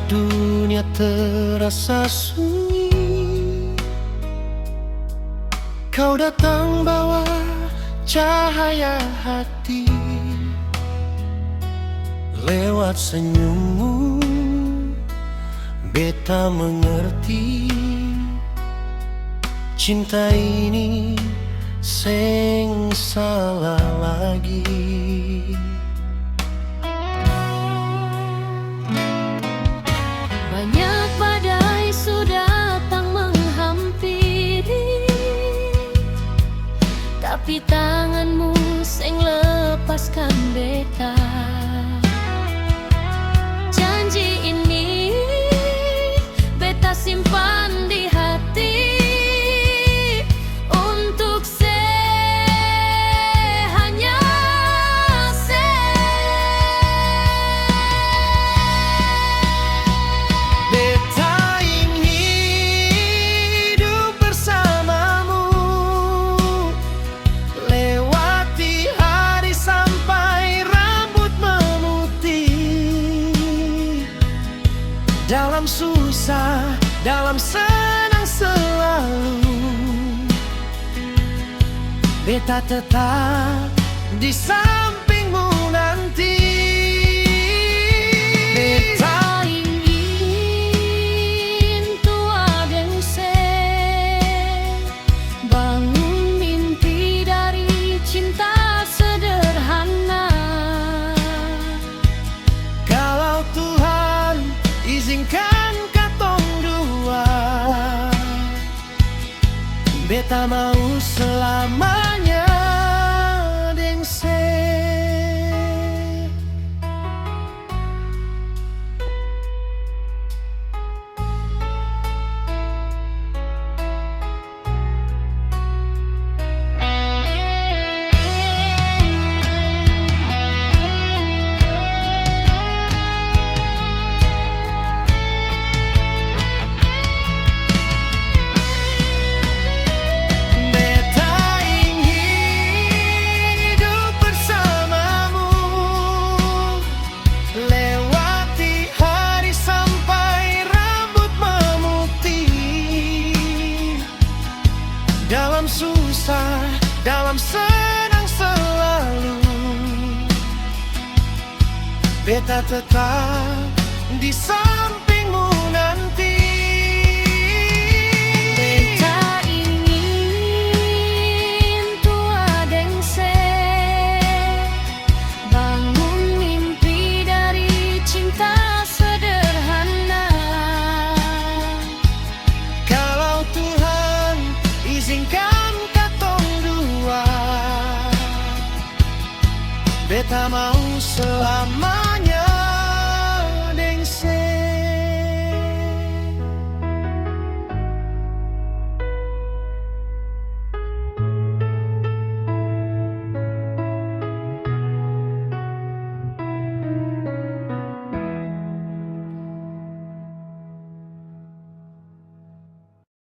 dunia terasa sunyi, kau datang bawa cahaya hati. Lewat senyummu beta mengerti, cinta ini seng salah lagi. Banyak badai sudah datang menghampiri, tapi tanganmu seng lepaskan beta. Janji ini beta simpan di hati, untuk hanya Beta ingin hidup bersamamu, lewati hari sampai rambut memutih. Dalam susah, dalam senang selalu, beta tetap di sampingmu nanti. Beta ingin tua dengse, bangun mimpi dari cinta sederhana. kalau Tuhan izinkan katong dua, beta mau selamanya dengse. Dalam susah, dalam senang selalu, beta tetap di sampingmu nanti. Beta ingin tua dengse, bangun mimpi dari cinta sederhana. Kalau Tuhan izinkan katong dua, beta mau selamanya